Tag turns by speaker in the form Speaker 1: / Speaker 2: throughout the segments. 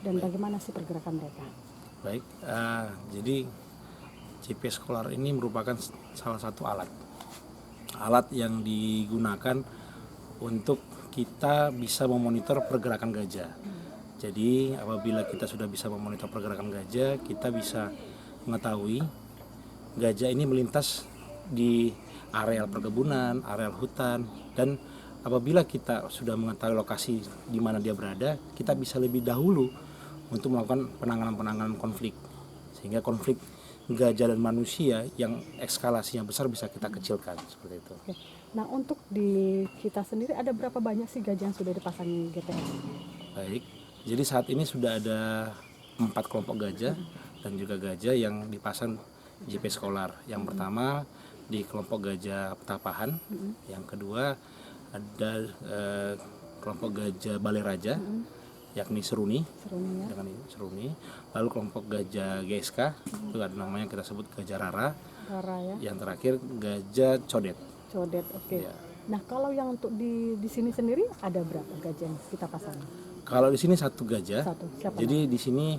Speaker 1: Dan bagaimana sih pergerakan mereka?
Speaker 2: Baik, jadi GPS Scholar ini merupakan salah satu alat yang digunakan untuk kita bisa memonitor pergerakan gajah. Jadi apabila kita sudah bisa memonitor pergerakan gajah, kita bisa mengetahui gajah ini melintas di areal perkebunan, areal hutan, dan apabila kita sudah mengetahui lokasi di mana dia berada, kita bisa lebih dahulu untuk melakukan penanganan konflik, sehingga konflik gajah dan manusia yang eskalasinya besar bisa kita kecilkan seperti itu.
Speaker 1: Oke. Nah, untuk di kita sendiri ada berapa banyak sih gajah yang sudah dipasangi GPS?
Speaker 2: Baik, jadi saat ini sudah ada 4 kelompok gajah dan juga gajah yang dipasang GPS Scholar. Yang pertama di kelompok gajah Petapahan, yang kedua ada kelompok gajah Balai Raja, yakni Seruni,
Speaker 1: Ya.
Speaker 2: dengan Seruni. Lalu kelompok gajah GSK, itu ada namanya kita sebut gajah Rara.
Speaker 1: Rara ya.
Speaker 2: Yang terakhir gajah Codet.
Speaker 1: Codet, oke.
Speaker 2: Ya.
Speaker 1: Nah, kalau yang untuk di sini sendiri ada berapa gajah yang kita pasang?
Speaker 2: Kalau di sini satu gajah.
Speaker 1: Satu. Siapa
Speaker 2: Jadi di sini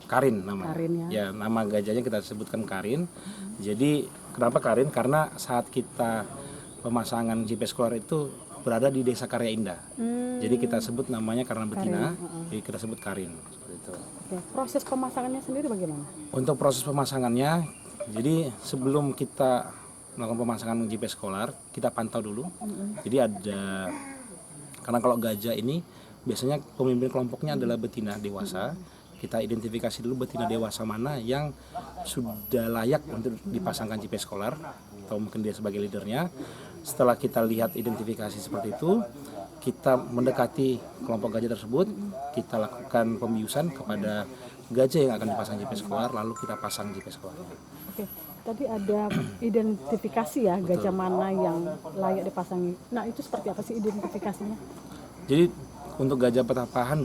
Speaker 2: Karin namanya.
Speaker 1: Karin ya.
Speaker 2: Nama gajahnya kita sebutkan Karin. Jadi kenapa Karin? Karena saat kita pemasangan GPS Scholar itu berada di Desa Karya Indah. Jadi kita sebut namanya karena betina, jadi kita sebut Karin seperti itu.
Speaker 1: Oke. Proses pemasangannya sendiri bagaimana?
Speaker 2: Untuk proses pemasangannya, jadi sebelum kita melakukan pemasangan GPS Scholar, kita pantau dulu. Jadi ada, karena kalau gajah ini biasanya pemimpin kelompoknya adalah betina dewasa. Kita identifikasi dulu betina dewasa mana yang sudah layak untuk dipasangkan GPS Scholar, atau mungkin dia sebagai leadernya. Setelah kita lihat identifikasi seperti itu, kita mendekati kelompok gajah tersebut, kita lakukan pembiusan kepada gajah yang akan dipasang GPS Scholar, lalu kita pasang GPS Scholar.
Speaker 1: Oke, tadi ada identifikasi ya. Betul. Gajah mana yang layak dipasangi. Nah, itu seperti apa sih identifikasinya?
Speaker 2: Jadi untuk gajah Petapahan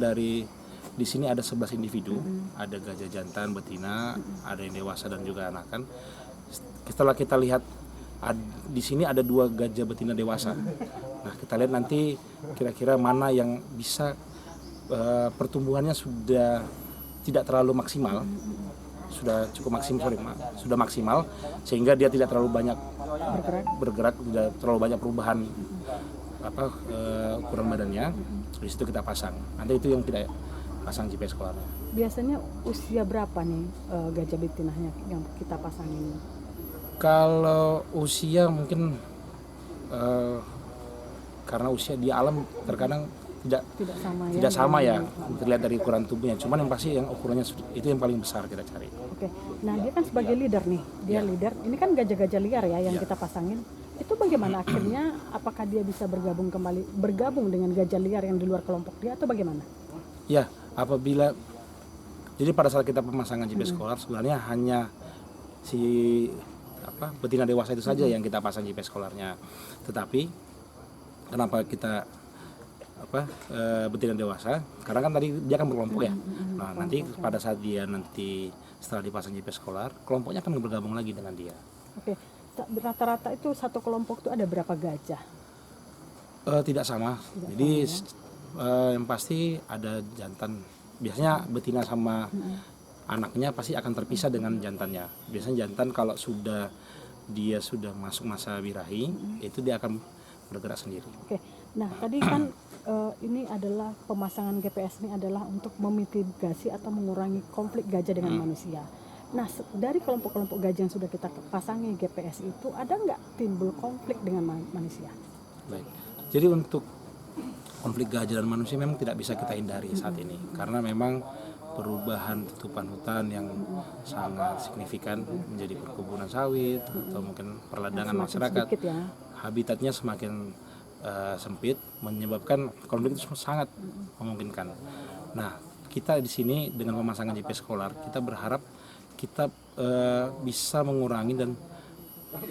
Speaker 2: di sini ada 11 individu, ada gajah jantan, betina, ada yang dewasa dan juga anakan. Setelah kita lihat di sini ada 2 gajah betina dewasa. Nah, kita lihat nanti kira-kira mana yang bisa pertumbuhannya sudah tidak terlalu maksimal, sudah cukup maksimal, sudah maksimal, sehingga dia tidak terlalu banyak bergerak, tidak terlalu banyak perubahan ukuran badannya. Di situ kita pasang. Nanti itu yang kita pasang GPS Scholar.
Speaker 1: Biasanya usia berapa nih gajah betinanya yang kita pasang ini?
Speaker 2: Kalau usia mungkin karena usia di alam terkadang tidak sama ya, terlihat dari ukuran tubuhnya. Cuman yang pasti yang ukurannya itu yang paling besar kita cari.
Speaker 1: Oke. Nah, dia kan sebagai leader nih. Dia leader. Ini kan gajah-gajah liar ya yang kita pasangin. Itu bagaimana akhirnya, apakah dia bisa bergabung dengan gajah liar yang di luar kelompok dia atau bagaimana?
Speaker 2: Ya, jadi pada saat kita pemasangan GPS Scholar sebenarnya hanya si betina dewasa itu saja yang kita pasang GPS Scholarnya. Tetapi kenapa kita betina dewasa? Karena kan tadi dia kan berkelompok ya. Nah, nanti pada saat dia setelah dipasang GPS Scholar, kelompoknya akan bergabung lagi dengan dia.
Speaker 1: Oke. Rata-rata itu satu kelompok itu ada berapa gajah?
Speaker 2: Tidak sama. Jadi yang pasti ada jantan. Biasanya betina sama anaknya pasti akan terpisah dengan jantannya. Biasanya jantan kalau dia sudah masuk masa birahi, itu dia akan bergerak sendiri.
Speaker 1: Oke. Nah, tadi kan ini adalah pemasangan GPS ini adalah untuk memitigasi atau mengurangi konflik gajah dengan manusia. Nah, dari kelompok-kelompok gajah yang sudah kita pasangi GPS itu, ada nggak timbul konflik dengan manusia?
Speaker 2: Baik. Jadi untuk konflik gajah dan manusia memang tidak bisa kita hindari saat ini, karena memang perubahan tutupan hutan yang sangat signifikan menjadi perkebunan sawit atau mungkin perladangan masyarakat, habitatnya semakin sempit, menyebabkan konflik itu sangat memungkinkan. Nah, kita di sini dengan pemasangan GPS Scholar, kita berharap kita bisa mengurangi dan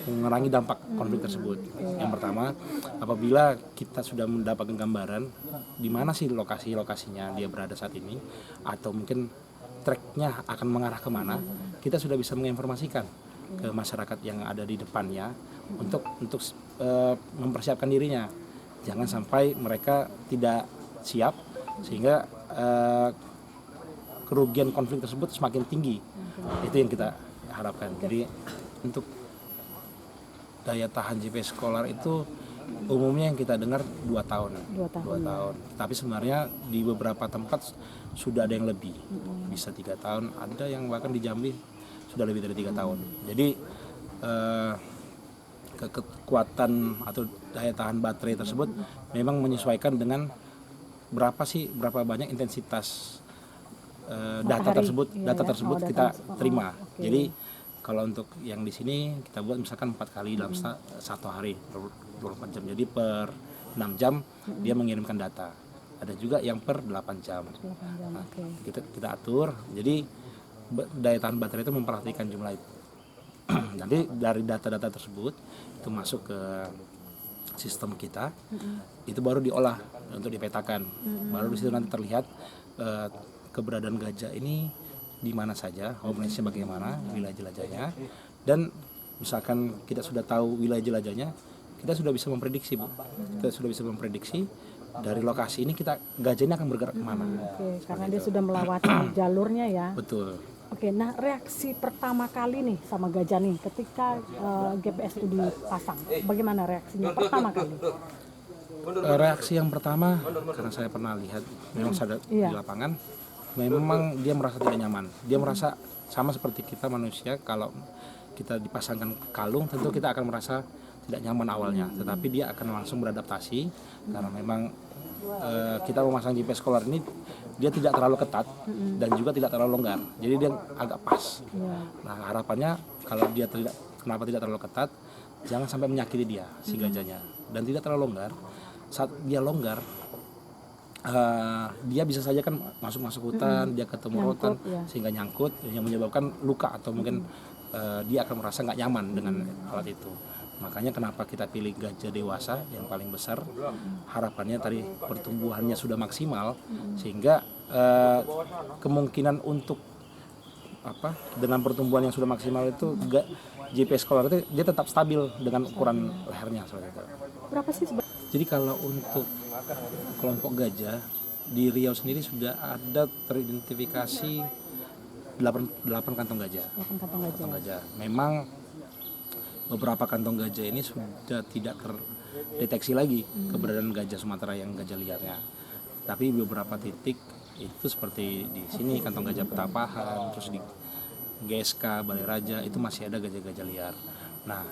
Speaker 2: mengurangi dampak konflik tersebut. Yang pertama, apabila kita sudah mendapatkan gambaran di mana sih lokasinya dia berada saat ini, atau mungkin tracknya akan mengarah kemana, kita sudah bisa menginformasikan ke masyarakat yang ada di depannya untuk mempersiapkan dirinya. Jangan sampai mereka tidak siap sehingga kerugian konflik tersebut semakin tinggi. Itu yang kita harapkan. Jadi untuk daya tahan GPS Scholar itu umumnya yang kita dengar 2 tahun.
Speaker 1: 2 tahun.
Speaker 2: Tapi sebenarnya di beberapa tempat sudah ada yang lebih. Bisa 3 tahun, ada yang bahkan di Jambi sudah lebih dari 3 tahun. Jadi kekuatan atau daya tahan baterai tersebut memang menyesuaikan dengan berapa banyak intensitas data tersebut kita terima. Jadi kalau untuk yang di sini kita buat misalkan 4 kali dalam satu hari 24 jam. Jadi per 6 jam dia mengirimkan data. Ada juga yang per 8 jam. Nah, kita atur. Jadi daya tahan baterai itu memperhatikan jumlah itu. Nanti dari data-data tersebut itu masuk ke sistem kita, itu baru diolah untuk dipetakan. Baru di situ nanti terlihat keberadaan gajah ini di mana saja, homelessnya bagaimana, wilayah jelajahnya, dan misalkan kita sudah tahu wilayah jelajahnya, kita sudah bisa memprediksi, Bu. Kita sudah bisa memprediksi dari lokasi ini gajah ini akan bergerak kemana.
Speaker 1: Karena dia sudah melewati jalurnya ya.
Speaker 2: Betul.
Speaker 1: Nah reaksi pertama kali nih sama gajah nih ketika GPS itu dipasang, bagaimana reaksinya pertama kali?
Speaker 2: Reaksi yang pertama, karena saya pernah lihat, memang saya di lapangan, memang dia merasa tidak nyaman. Dia merasa sama seperti kita manusia, kalau kita dipasangkan kalung tentu kita akan merasa tidak nyaman awalnya, tetapi dia akan langsung beradaptasi karena memang kita memasang GPS Scholar ini dia tidak terlalu ketat dan juga tidak terlalu longgar, jadi dia agak pas. Nah harapannya kalau dia kenapa tidak terlalu ketat, jangan sampai menyakiti dia si gajahnya, dan tidak terlalu longgar. Saat dia longgar, dia bisa saja kan masuk hutan, dia ketemu rotan sehingga nyangkut yang menyebabkan luka atau mungkin dia akan merasa nggak nyaman dengan alat itu. Makanya kenapa kita pilih gajah dewasa yang paling besar, harapannya tadi pertumbuhannya sudah maksimal sehingga kemungkinan untuk dengan pertumbuhan yang sudah maksimal itu GPS Scholar itu dia tetap stabil dengan ukuran lehernya seperti itu.
Speaker 1: Berapa sih
Speaker 2: Jadi kalau untuk kelompok gajah di Riau sendiri sudah ada teridentifikasi 8 kantong gajah.
Speaker 1: 8 kantong gajah.
Speaker 2: Memang beberapa kantong gajah ini sudah tidak terdeteksi lagi keberadaan gajah Sumatera yang gajah liarnya. Tapi beberapa titik itu seperti di sini kantong gajah Petapahan, terus di GSK Balai Raja itu masih ada gajah-gajah liar. Nah,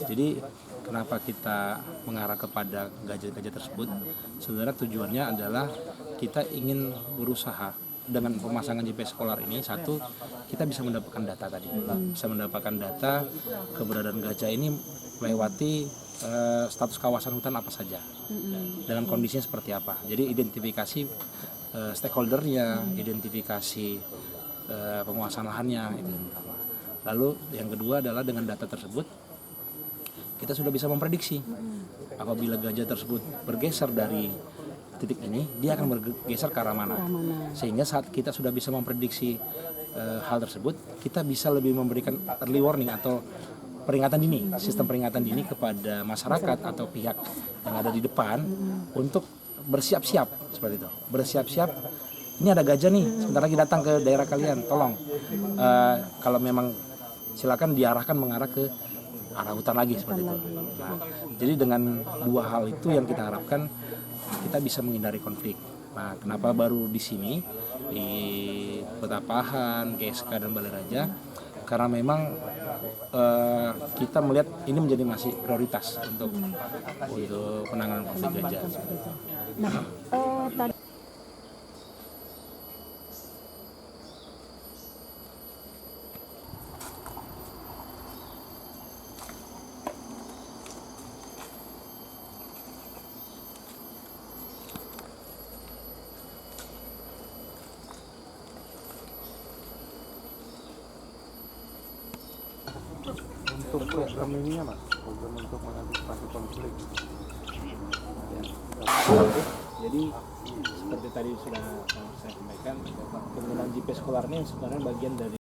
Speaker 2: jadi kenapa kita mengarah kepada gajah-gajah tersebut? Sebenarnya tujuannya adalah kita ingin berusaha dengan pemasangan GPS Scholar ini, satu, kita bisa mendapatkan data tadi, bisa mendapatkan data keberadaan gajah ini melewati status kawasan hutan apa saja, dengan kondisinya seperti apa. Jadi identifikasi stakeholdernya, identifikasi penguasaan lahannya itu yang pertama. Lalu yang kedua adalah dengan data tersebut kita sudah bisa memprediksi apabila gajah tersebut bergeser dari titik ini, dia akan bergeser ke arah mana. Sehingga saat kita sudah bisa memprediksi hal tersebut, kita bisa lebih memberikan early warning atau peringatan dini, sistem peringatan dini kepada masyarakat atau pihak yang ada di depan untuk bersiap-siap seperti itu. Bersiap-siap, ini ada gajah nih, sebentar lagi datang ke daerah kalian, tolong. Kalau memang silakan diarahkan mengarah ke arah hutan lagi seperti itu. Nah, jadi dengan dua hal itu yang kita harapkan kita bisa menghindari konflik. Nah, kenapa baru di sini di Petapahan, GSK dan Balai Raja? Karena memang kita melihat ini menjadi masih prioritas untuk penanganan konflik gajah.
Speaker 1: Nah, tadi
Speaker 2: Untuk program ininya mas, program untuk mengantisipasi konflik. Jadi seperti tadi sudah saya sampaikan, penggunaan GPS Scholar ini sebenarnya bagian dari